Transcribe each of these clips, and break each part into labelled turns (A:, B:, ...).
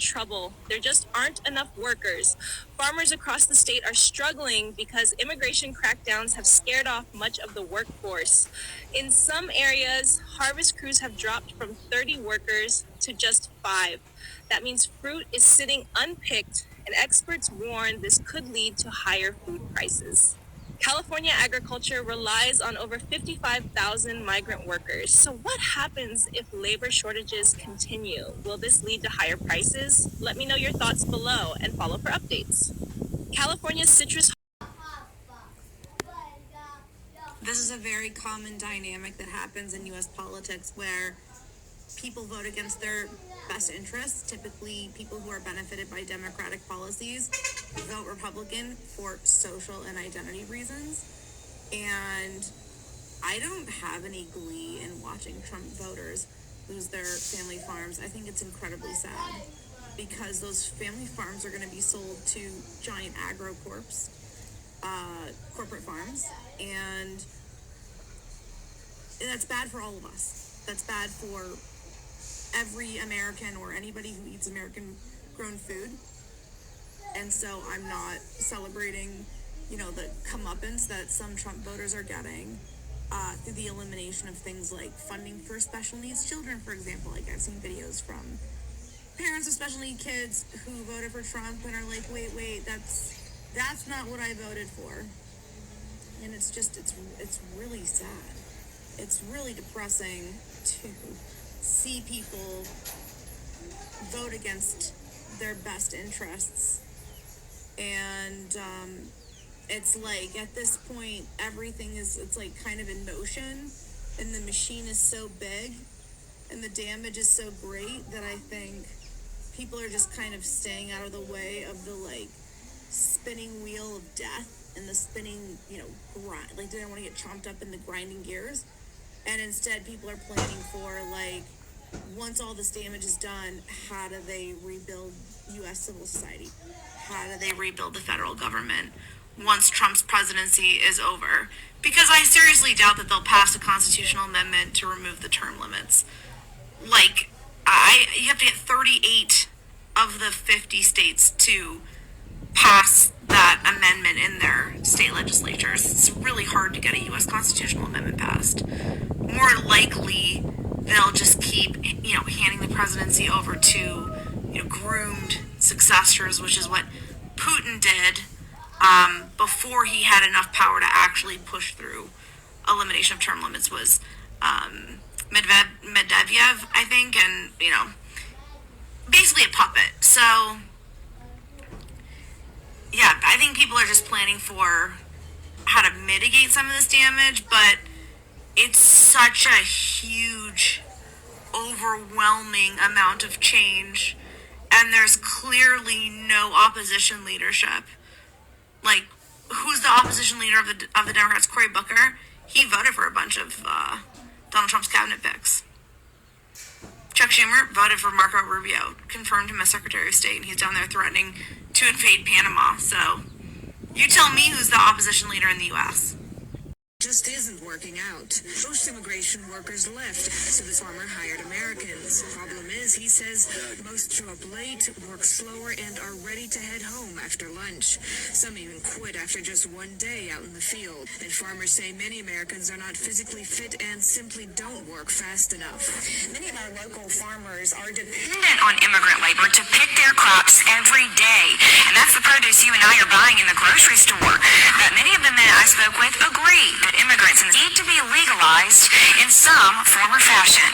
A: trouble. There just aren't enough workers. Farmers across the state are struggling because immigration crackdowns have scared off much of the workforce. In some areas, harvest crews have dropped from 30 workers to just 5. That means fruit is sitting unpicked, and experts warn this could lead to higher food prices. California agriculture relies on over 55,000 migrant workers. So what happens if labor shortages continue? Will this lead to higher prices? Let me know your thoughts below and follow for updates. California's citrus.
B: This is a very common dynamic that happens in U.S. politics where people vote against their best interests. Typically, people who are benefited by Democratic policies vote Republican for social and identity reasons. And I don't have any glee in watching Trump voters lose their family farms. I think it's incredibly sad because those family farms are going to be sold to giant corporate farms, and that's bad for all of us. That's bad for every American or anybody who eats American grown food. And so I'm not celebrating, the comeuppance that some Trump voters are getting through the elimination of things like funding for special needs children, for example. Like, I've seen videos from parents of special needs kids who voted for Trump and are like, wait, that's not what I voted for. And it's really sad. It's really depressing to see people vote against their best interests. And it's like, at this point, everything it's like kind of in motion, and the machine is so big and the damage is so great that I think people are just kind of staying out of the way of the spinning wheel of death and the spinning, grind. Like, they don't want to get chomped up in the grinding gears. And instead, people are planning for, once all this damage is done, how do they rebuild U.S. civil society? How do they rebuild the federal government once Trump's presidency is over? Because I seriously doubt that they'll pass a constitutional amendment to remove the term limits. You have to get 38 of the 50 states to pass that amendment in their state legislatures. It's really hard to get a U.S. constitutional amendment passed. More likely, they'll just keep, handing the presidency over to, groomed successors, which is what Putin did before he had enough power to actually push through elimination of term limits. Was Medvedev, I think, and, basically a puppet. So, yeah, I think people are just planning for how to mitigate some of this damage, but it's such a huge, overwhelming amount of change, and there's clearly no opposition leadership. Who's the opposition leader of the Democrats? Cory Booker. He voted for a bunch of Donald Trump's cabinet picks. Chuck Schumer voted for Marco Rubio, confirmed him as Secretary of State, and he's down there threatening to invade Panama. So, you tell me who's the opposition leader in the U.S.
C: Just isn't working out. Most immigration workers left, so this farmer hired Americans. The problem is, he says, most show up late, work slower, and are ready to head home after lunch. Some even quit after just one day out in the field. And farmers say many Americans are not physically fit and simply don't work fast enough. Many of our local farmers are dependent on immigrant labor to pick their crops every day. And that's the produce you and I are buying in the grocery store. But many of the men I spoke with agree that immigrants need to be legalized in some form or fashion.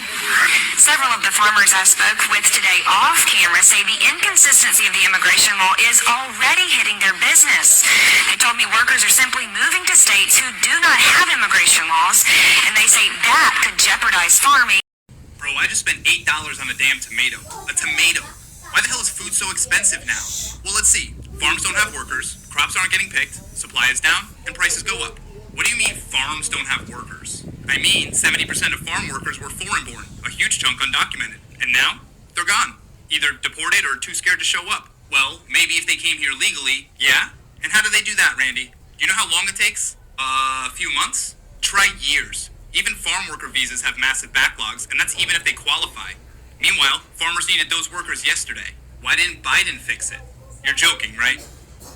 C: Several of the farmers I spoke with today off camera say the inconsistency of the immigration law is already hitting their business. They told me workers are simply moving to states who do not have immigration laws, and they say that could jeopardize farming.
D: Bro, I just spent $8 on a damn tomato. A tomato. Why the hell is food so expensive now? Well, let's see. Farms don't have workers, crops aren't getting picked, supply is down, and prices go up. What do you mean farms don't have workers? I mean, 70% of farm workers were foreign-born, a huge chunk undocumented. And now, they're gone. Either deported or too scared to show up. Well, maybe if they came here legally, yeah? And how do they do that, Randy? Do you know how long it takes? A few months? Try years. Even farm worker visas have massive backlogs, and that's even if they qualify. Meanwhile, farmers needed those workers yesterday. Why didn't Biden fix it? You're joking, right?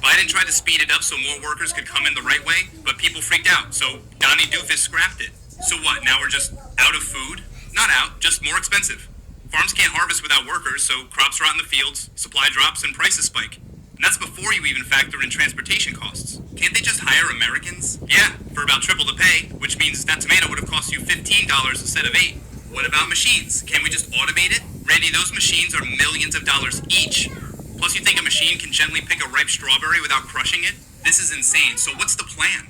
D: Biden tried to speed it up so more workers could come in the right way, but people freaked out, so Donnie Doofus scrapped it. So what, now we're just out of food? Not out, just more expensive. Farms can't harvest without workers, so crops rot in the fields, supply drops, and prices spike. And that's before you even factor in transportation costs. Can't they just hire Americans? Yeah, for about triple the pay, which means that tomato would have cost you $15 instead of $8. What about machines? Can we just automate it? Randy, those machines are millions of dollars each. Plus, you think a machine can gently pick a ripe strawberry without crushing it? This is insane. So what's the plan?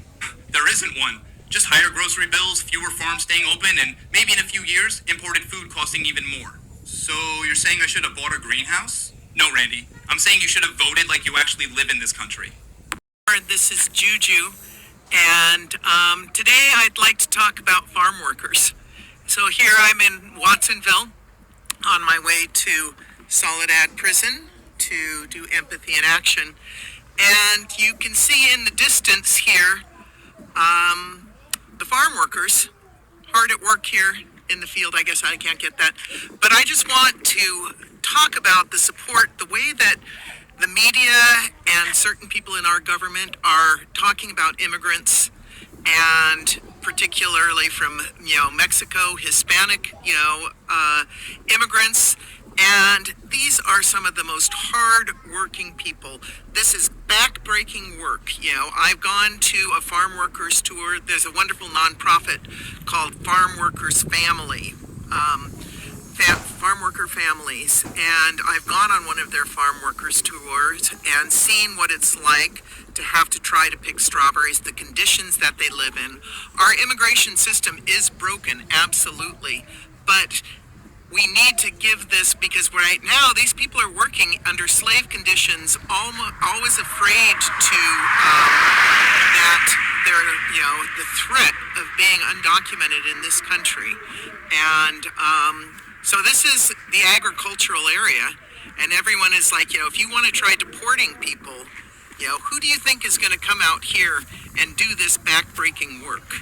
D: There isn't one. Just higher grocery bills, fewer farms staying open, and maybe in a few years, imported food costing even more. So you're saying I should have bought a greenhouse? No, Randy. I'm saying you should have voted like you actually live in this country.
E: This is Juju, and today I'd like to talk about farm workers. So here I'm in Watsonville on my way to Soledad Prison to do empathy in action. And you can see in the distance here the farm workers hard at work here in the field. I guess I can't get that. But I just want to talk about the support, the way that the media and certain people in our government are talking about immigrants, and particularly from Mexico, Hispanic immigrants. And these are some of the most hard-working people. This is back-breaking work. I've gone to a farm workers tour. There's a wonderful nonprofit called Farm Workers Family, farm worker families, and I've gone on one of their farm workers tours and seen what it's like to have to try to pick strawberries, the conditions that they live in. Our immigration system is broken, absolutely, but we need to give this, because right now these people are working under slave conditions, always afraid to that they're the threat of being undocumented in this country. And so this is the agricultural area, and everyone is like, if you want to try deporting people, who do you think is going to come out here and do this back-breaking work?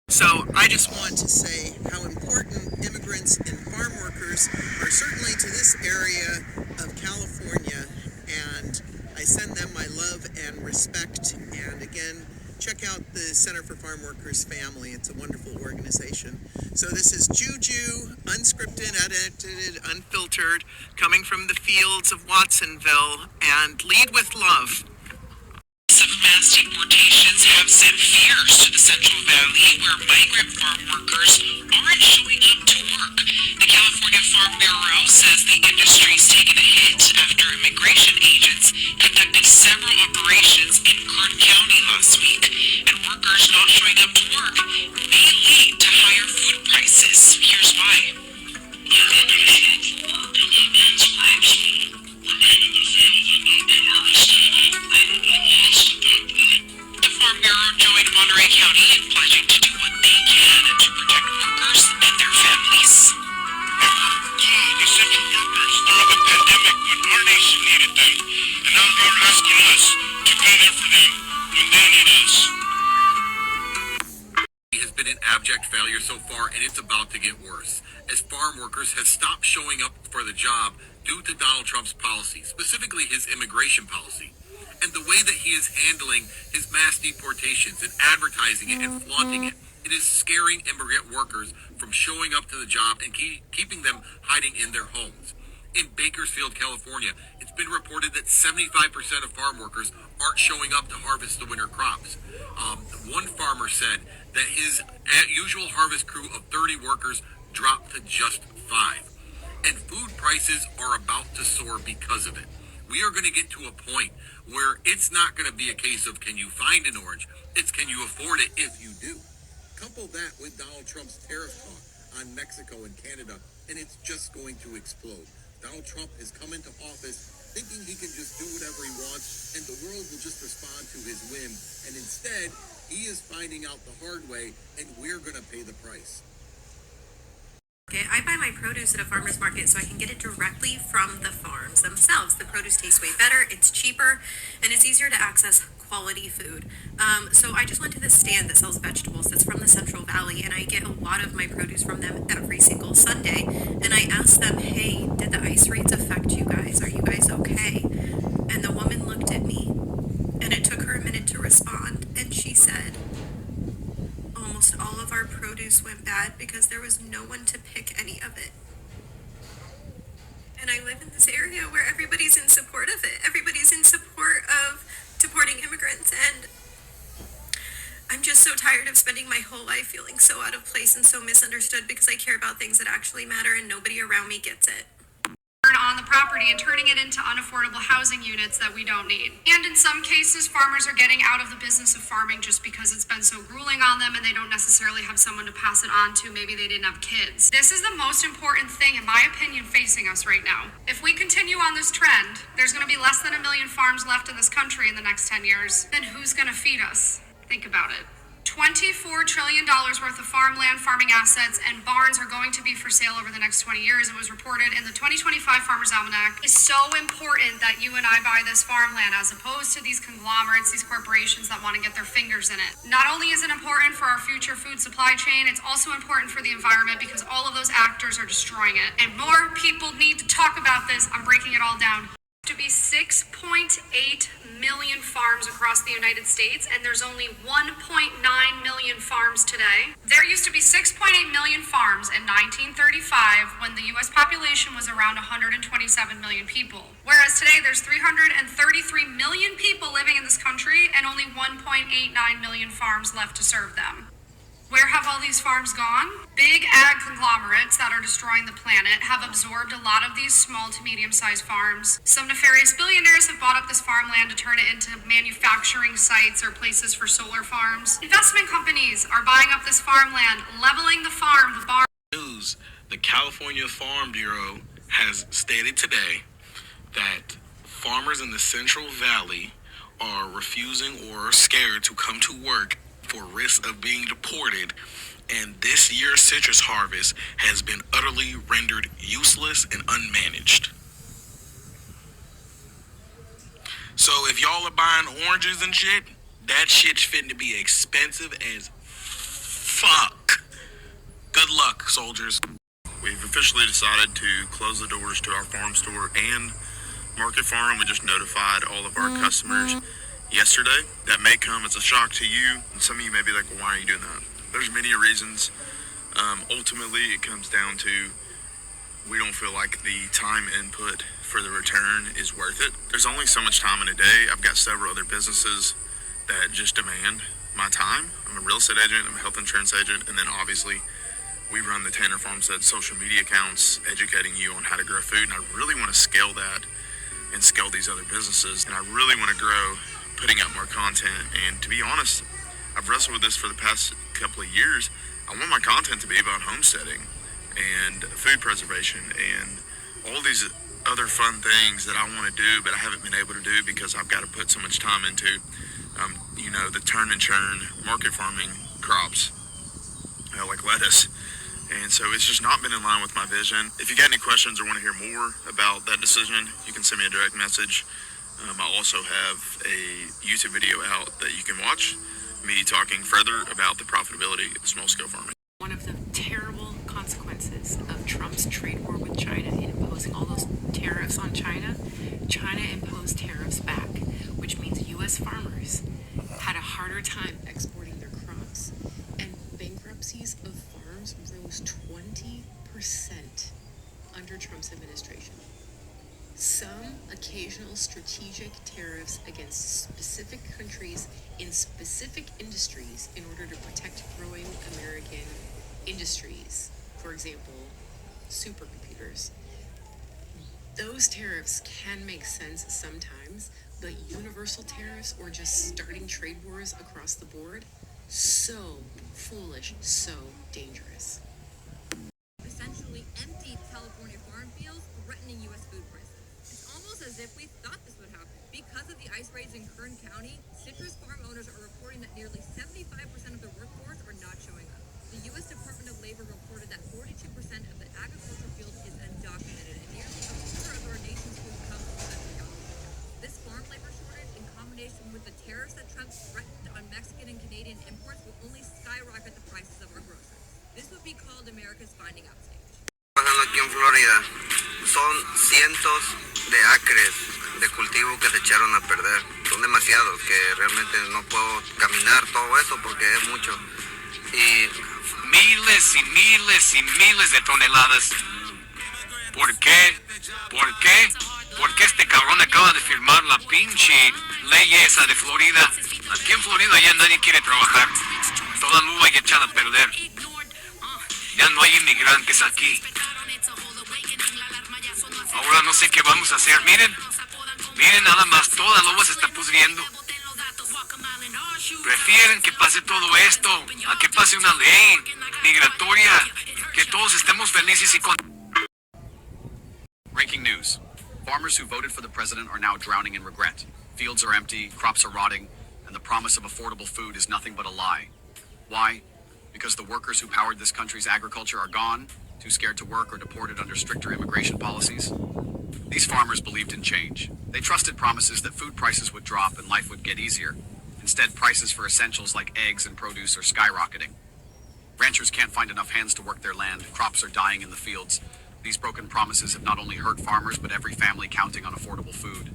E: So I just want to say how important immigrants and farm workers are certainly to this area of California, and I send them my love and respect. And again, check out the Center for Farm Workers Family. It's a wonderful organization. So this is Juju, unscripted, unedited, unfiltered, coming from the fields of Watsonville, and lead with love.
F: Some mass deportations have sent fears to the Central Valley, where migrant farm workers aren't showing up to work. The California Farm Bureau says the industry's taken a hit after immigration agents conducted several operations in Kern County last week, and workers not showing up to work may lead to higher food prices. Here's why. They're not going to show up for work, and that means we're actually remain in the field and not be harvested. They will get lost at that point. The Farm Bureau joined Monterey County in pledging to do what they can to protect workers and their families. They were called essential workers during the pandemic when our nation needed them, and now they're asking us to be there for them when they need us.
G: Has been an abject failure so far, and it's about to get worse, as farm workers have stopped showing up for the job due to Donald Trump's policy, specifically his immigration policy, and the way that he is handling his mass deportations and advertising it and flaunting it. It is scaring immigrant workers from showing up to the job and keeping them hiding in their homes. In Bakersfield, California, it's been reported that 75% of farm workers aren't showing up to harvest the winter crops. One farmer said that his usual harvest crew of 30 workers dropped to just 5. And food prices are about to soar because of it. We are going to get to a point where it's not going to be a case of can you find an orange, it's can you afford it if you do. Couple that with Donald Trump's tariff talk on Mexico and Canada, and it's just going to explode. Donald Trump has come into office thinking he can just do whatever he wants and the world will just respond to his whim, and instead he is finding out the hard way, and we're going to pay the price.
H: market. I buy my produce at a farmer's market so I can get it directly from the farms themselves. The produce tastes way better, it's cheaper, and it's easier to access quality food. So I just went to this stand that sells vegetables that's from the Central Valley, and I get a lot of my produce from them every single Sunday. And I asked them, hey, did the ice raids affect you guys? Are you guys okay? And the woman looked at me, and it took her a minute to respond, and she said, almost all of our produce went bad because there was no one to pick any of it. And I live in this area where everybody's in support of it. Everybody's in support of deporting immigrants, and I'm just so tired of spending my whole life feeling so out of place and so misunderstood because I care about things that actually matter and nobody around me gets it.
I: On the property and turning it into unaffordable housing units that we don't need. And in some cases, farmers are getting out of the business of farming just because it's been so grueling on them and they don't necessarily have someone to pass it on to. Maybe they didn't have kids. This is the most important thing, in my opinion, facing us right now. If we continue on this trend, there's going to be less than 1 million farms left in this country in the next 10 years. Then who's going to feed us? Think about it. $24 trillion worth of farmland, farming assets, and barns are going to be for sale over the next 20 years. It was reported in the 2025 Farmers Almanac. It's so important that you and I buy this farmland as opposed to these conglomerates, these corporations that want to get their fingers in it. Not only is it important for our future food supply chain, it's also important for the environment because all of those actors are destroying it. And more people need to talk about this. I'm breaking it all down. To be 6.8 million farms across the United States, and there's only 1.9 million farms today. There used to be 6.8 million farms in 1935 when the U.S. population was around 127 million people. Whereas today there's 333 million people living in this country and only 1.89 million farms left to serve them. Where have all these farms gone? Big ag conglomerates that are destroying the planet have absorbed a lot of these small to medium-sized farms. Some nefarious billionaires have bought up this farmland to turn it into manufacturing sites or places for solar farms. Investment companies are buying up this farmland, leveling the farm, the barn.
J: News, the California Farm Bureau has stated today that farmers in the Central Valley are refusing or scared to come to work for risk of being deported, and this year's citrus harvest has been utterly rendered useless and unmanaged. So if y'all are buying oranges and shit, that shit's fitting to be expensive as fuck. Good luck, soldiers.
K: We've officially decided to close the doors to our farm store and market farm. We just notified all of our customers yesterday. That may come as a shock to you, and some of you may be like, well, why are you doing that? There's many reasons. Ultimately, it comes down to we don't feel like the time input for the return is worth it. There's only so much time in a day. I've got several other businesses that just demand my time. I'm a real estate agent, I'm a health insurance agent, and then obviously we run the Tanner Farmstead social media accounts, educating you on how to grow food, and I really want to scale that and scale these other businesses, and I really want to grow putting out more content. And to be honest, I've wrestled with this for the past couple of years. I want my content to be about homesteading and food preservation and all these other fun things that I want to do, but I haven't been able to do because I've got to put so much time into, the turn and churn market farming crops, like lettuce. And so it's just not been in line with my vision. If you got any questions or want to hear more about that decision, you can send me a direct message. I also have a YouTube video out that you can watch, me talking further about the profitability of small-scale farming.
L: One of the terrible consequences of Trump's trade war with China in imposing all those tariffs on China, China imposed tariffs back, which means U.S. farmers had a harder time exporting their crops, and bankruptcies of farms rose 20% under Trump's administration. Some occasional strategic tariffs against specific countries in specific industries in order to protect growing American industries, for example, supercomputers. Those tariffs can make sense sometimes, but universal tariffs or just starting trade wars across the board, so foolish, so dangerous.
M: Essentially emptied California farm fields, threatening U.S. food prices. It's almost as if we thought this would happen. Because of the ice raids in Kern County, citrus farm owners are reporting that nearly 75% of their workforce are not showing up. The U.S. Department of Labor reported that 42% of the agriculture field is undocumented, and nearly a quarter of our nation's food comes from Central California. This farm labor shortage, in combination with the tariffs that Trump threatened on Mexican and Canadian imports, will only skyrocket the prices of our groceries. This would be called America's finding out stage.
E: Pasando aquí en Florida, son cientos de acres de cultivo que se echaron a perder. Son demasiados que realmente no puedo caminar todo eso porque es mucho. Y
F: miles y miles y miles de toneladas. ¿Por qué? ¿Por qué? Porque este cabrón acaba de firmar la pinche ley esa de Florida. Aquí en Florida ya nadie quiere trabajar. Toda la uva ya echada a perder. Ya no hay inmigrantes aquí. Ahora no sé qué vamos a hacer. Miren, miren nada más, toda la uva se está pudriendo. Prefieren que pase todo esto a que pase una ley migratoria, que todos estemos felices y con...
D: Breaking news. Farmers who voted for the president are now drowning in regret. Fields are empty, crops are rotting, and the promise of affordable food is nothing but a lie. Why? Because the workers who powered this country's agriculture are gone, too scared to work or deported under stricter immigration policies. These farmers believed in change. They trusted promises that food prices would drop and life would get easier. Instead, prices for essentials like eggs and produce are skyrocketing. Ranchers can't find enough hands to work their land, crops are dying in the fields. These broken promises have not only hurt farmers, but every family counting on affordable food.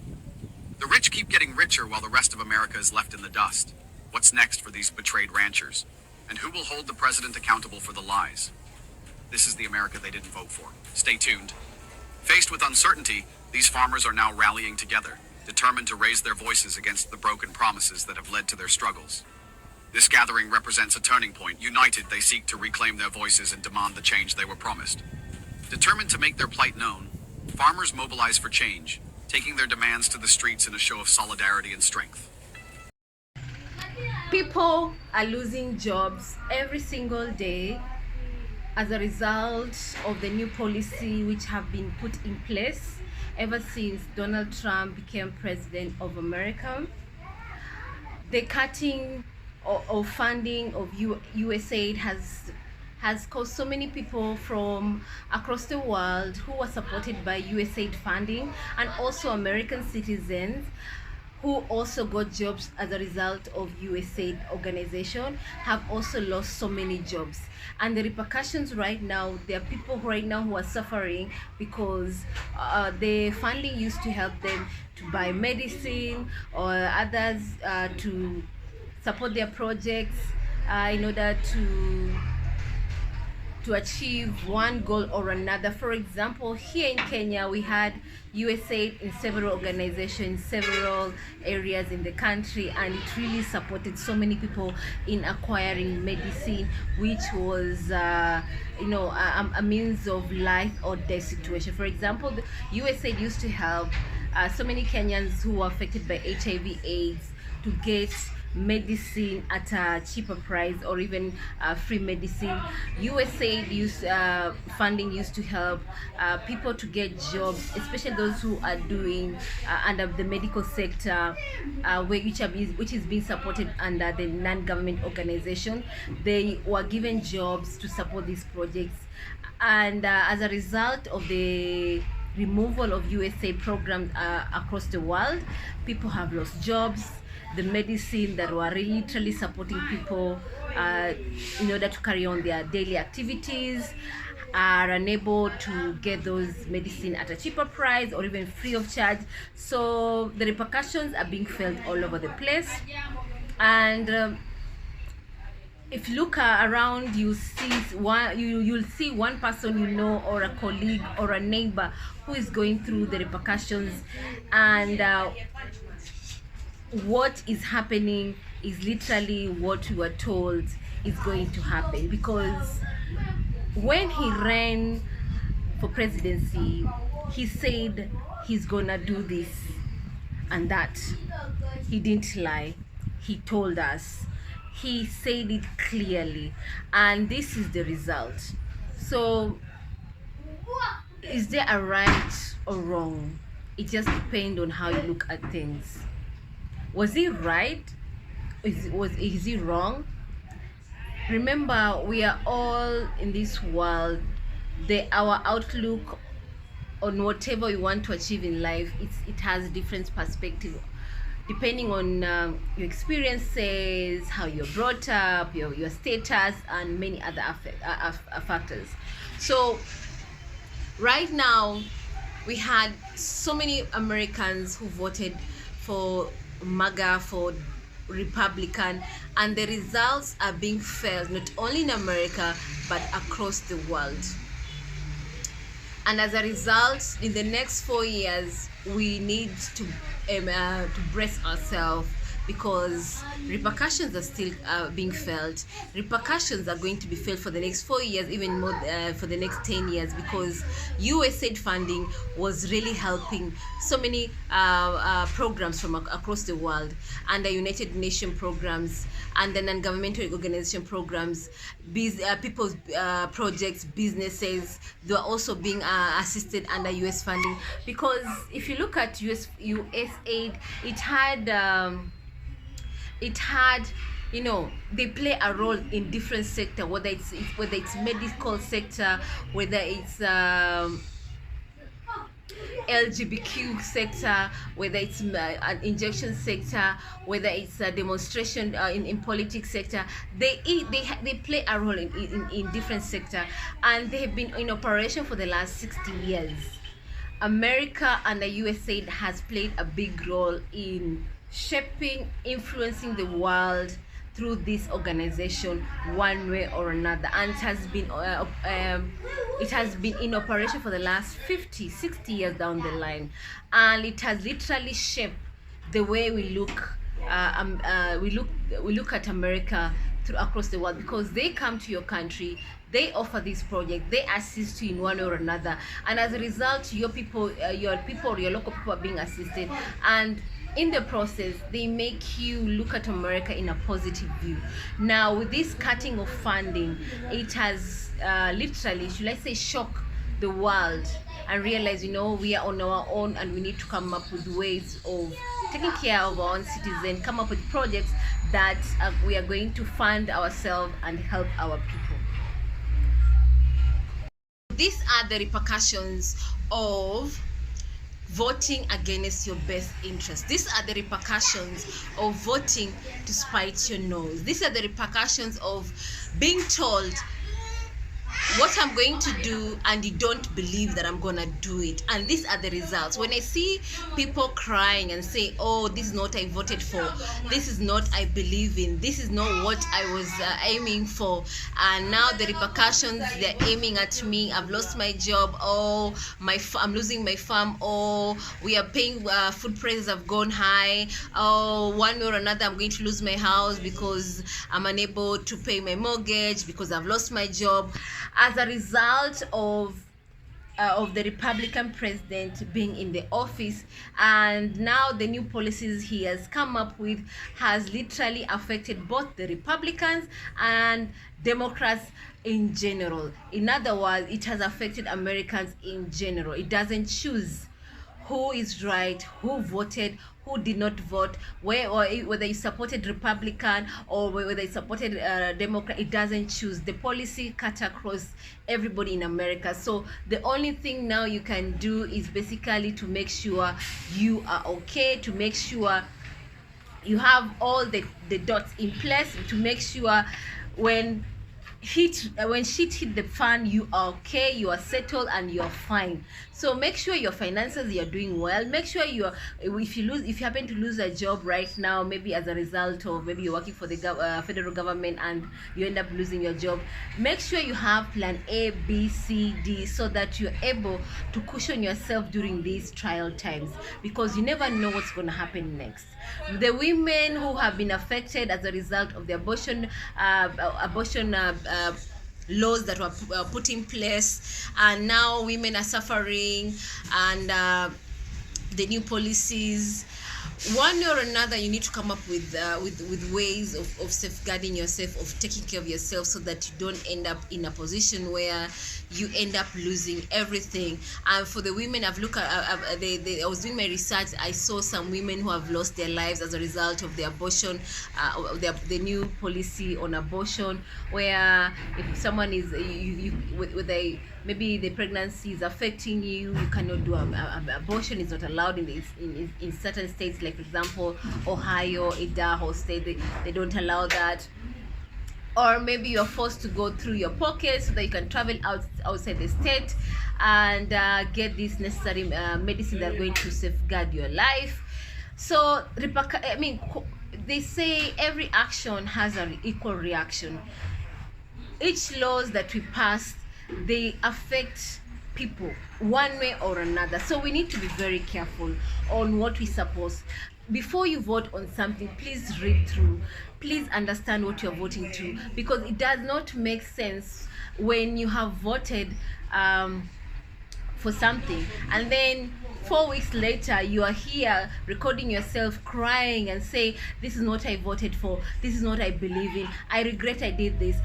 D: The rich keep getting richer while the rest of America is left in the dust. What's next for these betrayed ranchers? And who will hold the president accountable for the lies? This is the America they didn't vote for. Stay tuned. Faced with uncertainty, these farmers are now rallying together, determined to raise their voices against the broken promises that have led to their struggles. This gathering represents a turning point. United, they seek to reclaim their voices and demand the change they were promised. Determined to make their plight known, farmers mobilize for change, taking their demands to the streets in a show of solidarity and strength.
N: People are losing jobs every single day as a result of the new policy which have been put in place ever since Donald Trump became president of America. The cutting of funding of USAID has caused so many people from across the world who were supported by USAID funding, and also American citizens who also got jobs as a result of USAID organization have also lost so many jobs. And the repercussions right now, there are people right now who are suffering because the funding used to help them to buy medicine or others to support their projects in order to achieve one goal or another. For example, here in Kenya, we had USAID in several organizations, several areas in the country, and it really supported so many people in acquiring medicine, which was a means of life or death situation. For example, the USAID used to help so many Kenyans who were affected by HIV/AIDS to get medicine at a cheaper price, or even free medicine. USAID funding used to help people to get jobs, especially those who are doing under the medical sector, which is being supported under the non-government organization. They were given jobs to support these projects, and as a result of the removal of USAID programs across the world, people have lost jobs. The medicine that were literally supporting people in order to carry on their daily activities are unable to get those medicine at a cheaper price or even free of charge. So the repercussions are being felt all over the place. And if you look around, you'll see one person or a colleague or a neighbor who is going through the repercussions, and what is happening is literally what we were told is going to happen. Because when he ran for presidency, he said he's gonna do this and that. He didn't lie. He told us. He said it clearly, and this is the result. So is there a right or wrong? It just depends on how you look at things. Was he right? Is he wrong? remember, we are all in this world. Our outlook on whatever we want to achieve in life, it has a different perspective depending on your experiences, how you're brought up, your status, and many other factors. So right now, we had so many Americans who voted for MAGA, for Republican, and the results are being felt not only in America but across the world. And as a result, in the next 4 years, we need to brace ourselves, because repercussions are still being felt. Repercussions are going to be felt for the next 4 years, even more for the next 10 years, because USAID funding was really helping so many programs from across the world, and the United Nations programs, and the non-governmental organization programs, people's projects, businesses. They are also being assisted under US funding, because if you look at USAID, it had, they play a role in different sector, whether it's medical sector, whether it's LGBTQ sector, whether it's an injection sector, whether it's a demonstration in politics sector. They play a role in different sector, and they have been in operation for the last 60 years. America and the USA has played a big role in shaping, influencing the world through this organization one way or another, and it has been in operation for the last 50-60 years down the line, and it has literally shaped the way we look we look at America across the world, because they come to your country, they offer this project, they assist you in one or another, and as a result, your local people are being assisted, and in the process, they make you look at America in a positive view. Now, with this cutting of funding, it has literally, should I say, shocked the world, and realize, we are on our own, and we need to come up with ways of taking care of our own citizens, come up with projects that we are going to fund ourselves and help our people. These are the repercussions of voting against your best interest. These are the repercussions of voting to spite your nose. These are the repercussions of being told what I'm going to do, and you don't believe that I'm gonna do it. And these are the results. When I see people crying and say, oh, this is not what I voted for, this is not I believe in, this is not what I was aiming for, and now the repercussions, they're aiming at me, I've lost my job, oh, I'm losing my farm, oh, we are paying food prices have gone high, oh, one way or another I'm going to lose my house because I'm unable to pay my mortgage, because I've lost my job, as a result of the Republican president being in the office. And now the new policies he has come up with has literally affected both the Republicans and Democrats in general. In other words, it has affected Americans in general. It doesn't choose who is right, who voted, who did not vote, whether you supported Republican or whether you supported Democrat. It doesn't choose. The policy cut across everybody in America. So the only thing now you can do is basically to make sure you are okay, to make sure you have all the dots in place, to make sure when shit hit the fan, you are okay, you are settled, and you are fine. So make sure your finances, you're doing well. Make sure if you happen to lose a job right now, maybe as a result of maybe you're working for the federal government and you end up losing your job, make sure you have plan A, B, C, D, so that you're able to cushion yourself during these trial times, because you never know what's going to happen next. The women who have been affected as a result of the abortion laws that were put in place, and now women are suffering, and the new policies, one way or another, you need to come up with ways of safeguarding yourself, of taking care of yourself, so that you don't end up in a position where you end up losing everything. And for the women, I've looked at I was doing my research. I saw some women who have lost their lives as a result of the abortion, the new policy on abortion, where if someone is maybe the pregnancy is affecting you, you cannot do abortion. Is not allowed in certain states, like for example Ohio, Idaho state. They don't allow that. Or maybe you're forced to go through your pocket so that you can travel outside the state and get these necessary medicine that are going to safeguard your life. So they say every action has an equal reaction. Each laws that we pass, they affect people one way or another. So we need to be very careful on what we suppose. Before you vote on something, please read through, please understand what you're voting to, because it does not make sense when you have voted for something and then 4 weeks later you are here recording yourself crying and say, this is what I voted for, this is what I believe in, I regret I did this.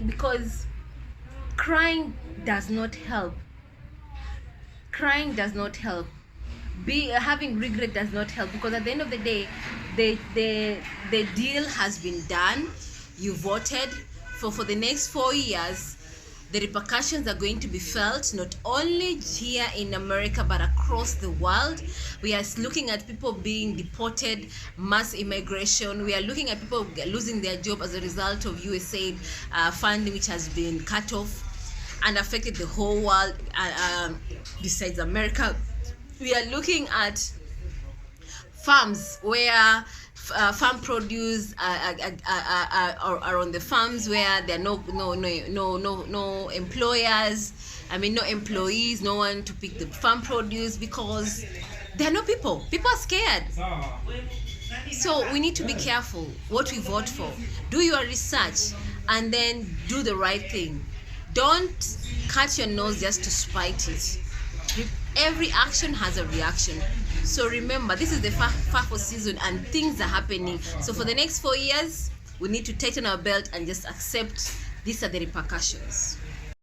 N: Because crying does not help. Crying does not help. Having regret does not help, because at the end of the day, the deal has been done. You voted for the next 4 years. The repercussions are going to be felt not only here in America but across the world. We are looking at people being deported, mass immigration. We are looking at people losing their job as a result of USAID funding, which has been cut off and affected the whole world besides America. We are looking at farms where farm produce are on the farms where there are no employers. No employees, no one to pick the farm produce because there are no people. People are scared. So we need to be careful what we vote for. Do your research and then do the right thing. Don't cut your nose just to spite it. Every action has a reaction. So remember, this is the Fafo season and things are happening. So for the next 4 years, we need to tighten our belt and just accept these are the repercussions.